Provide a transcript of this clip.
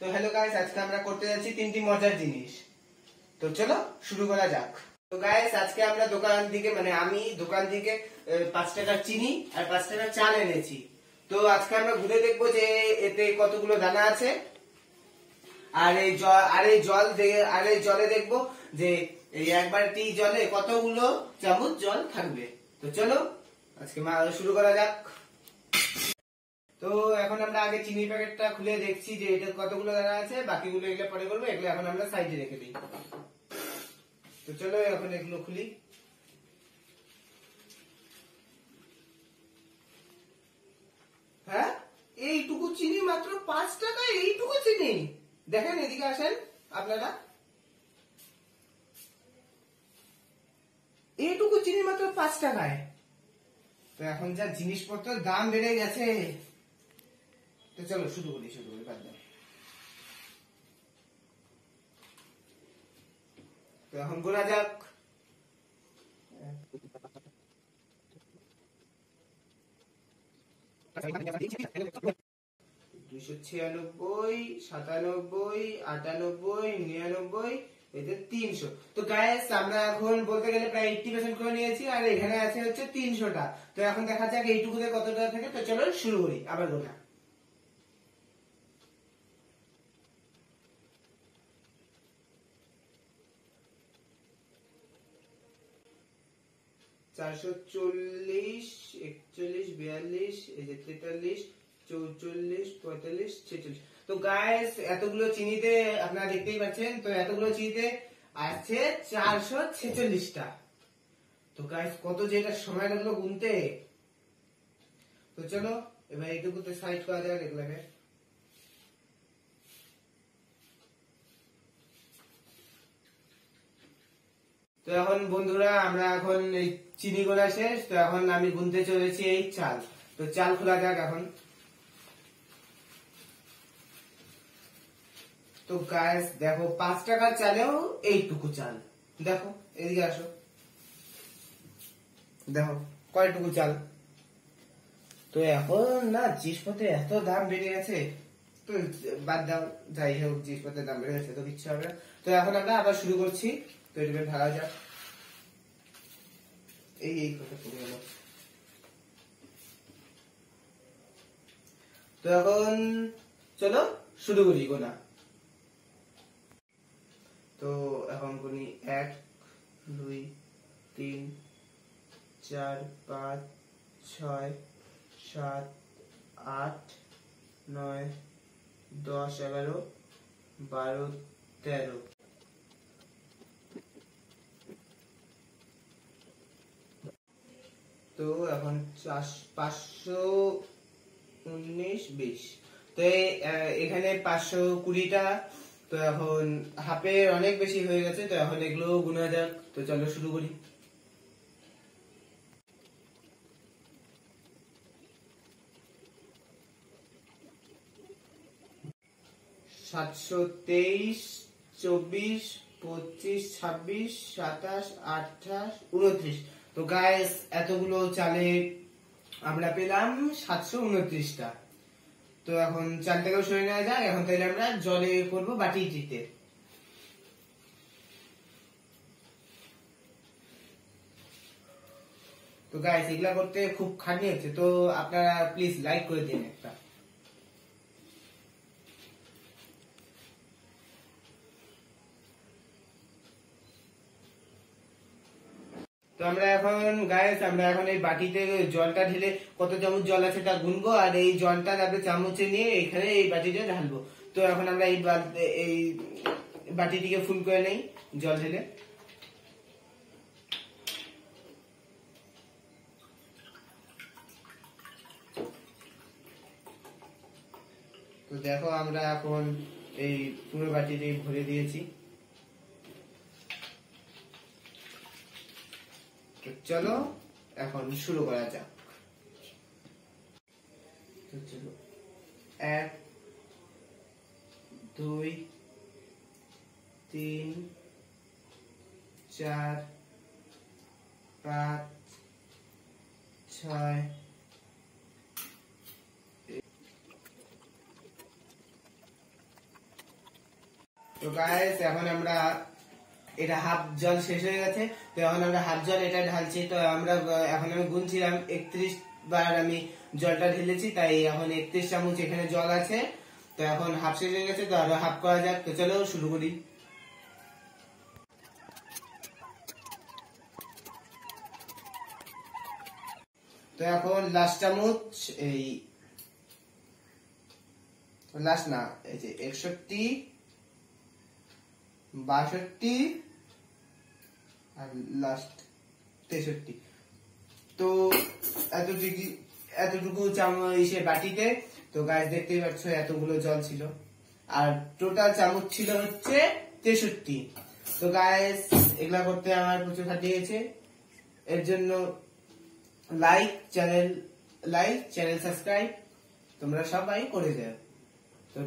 তো hello guys, আজকে আমরা করতে যাচ্ছি তিনটি মজার জিনিস। তো চলো শুরু করা যাক। তো গাইস, আজকে আমরা আমি দোকান থেকে 5 টাকার চিনি আর 5 টাকার চাল এনেছি। তো আজকে আমরা ঘুরে দেখবো যে এতে কতগুলো দানা আছে, আর এই জলে দেখবো যে এই এক বালতি জলে কতগুলো চামচ জল থাকবে। তো চলো আজকে শুরু করা যাক। তো এখন আমরা আগে চিনি প্যাকেটটা খুলে দেখছি যে এটা কতগুলো দানা আছে, বাকিগুলো এগুলো পরে করবো, এগুলো এখন আমরা সাইডে রেখে দিই। তো চলো এখন এগুলো খুলি। হ্যাঁ, এইটুকু চিনি মাত্র 5 টাকা। এইটুকু চিনি দেখেন, এদিকে আসেন আপনারা, এইটুকু চিনি মাত্র 5 টাকায়। তো এখন যা জিনিসপত্রের দাম বেড়ে গেছে, তো চলো শুরু করি বাদ দাও। তো এখন গোনা যাক। 296, 97, 98, 99, এতে 300। তো গাইস, আমরা এখন বলতে গেলে প্রায় 80% করে নিয়েছি, আর এখানে আছে হচ্ছে 300টা। তো এখন দেখা যাক এইটুকুতে কতটা থাকে। তো চলো শুরু করি আবার গোনা। চারশো 40, 41, 42, এই যে 43, 44, 45, 46। তো গাইস, এতগুলো চিনিতে আপনারা দেখতেই পাচ্ছেন, তো এতগুলো চিনিতে আছে 446টা। তো গাইস, কত যে এটা সময় লাগলো গুনতে। তো চলো এবার এইটুকুতে সাইড করা যাক এগুলোকে। তো এখন বন্ধুরা, আমরা এখন এই চিনি গোলা শেষ। তো এখন আমি গুনতে চলেছি এই চাল। তো চাল খোলা যাক এখন। তো গাইস দেখো, 5 টাকার চালেও এইটুকু চাল। দেখো এদিকে আসো, দেখো কয়টুকু চাল। তো এখন না, জিনিসপত্রের এত দাম বেড়ে গেছে, তো বাদ দাও, যাই হোক, জিনিসপত্রের দাম বেড়ে গেছে তো কিচ্ছু হবে না। তো এখন আমরা আবার শুরু করছি। তো এটাকে ঢালা যাক। এই কথা পড়ে গেল। তো এখন চলো শুরু করি গোনা। তো এখন গুনি 1, 2, 3, 4, 5, 6, 7, 8, 9, 10, 11, 12, 13। তো এখন 519, 20। তো এখানে 520টা। তো এখন হাফে অনেক বেশি হয়ে গেছে। তো এখন এগুলো গুনা যাক। তো চলো শুরু করি। 723, 24, 25, 26, 27, 28, 29। তো গাইস, এতগুলো চালে আমরা পেলাম 729টা। তো এখন চালটাকেও সরিয়ে নেওয়া যাক। এখন তাহলে আমরা জলে করবো বাটিটিতে। তো গাইস, এগুলা করতে খুব খাটনি হচ্ছে, তো আপনারা প্লিজ লাইক করে দিন একটা। তো আমরা এখন এই বাটিতে জলটা ঢেলে কত চামচ জল আছে তা গুনবো, আর এই জলটা তারপরে চামচে নিয়ে এখানে এই বাটিতে ঢালবো। তো এখন আমরা এই বাটিটিকে ফুল করে নেই জল ঢেলে। তো দেখো, আমরা এখন এই পুরো বাটিটি ভরে দিয়েছি। তো চলো এখন শুরু করা যাক। তো চলো 1, 2, 3, 4, 5, 6, তো গাইস এখন আমরা এটা হাফ জল শেষ হয়ে গেছে, তো এখন আমরা হাফ জল এটা ঢালছি। তো আমরা এখন আমি গুনছিলাম 31 বার আমি জলটা ঢেলেছি, তাই এখন 31 চামচ এখানে জল আছে। তো এখন হাফ শেষ হয়ে গেছে, তো আরো হাফ করা যাক। তো চলো শুরু করি। তো এখন লাস্ট চামচ, এই লাস্ট না, এই যে 61, 62 আর লাস্ট 63। তো এতটুকু চামচ বাটিতে। তো গাইস দেখতেই পাচ্ছ এতগুলো জল ছিল, আর টোটাল চামচ ছিল হচ্ছে 63। তো গাইস এগুলা করতে আমার প্রচুর খাটনি হয়েছে, এর জন্য চ্যানেল সাবস্ক্রাইব তোমরা সবাই করে যাও। তো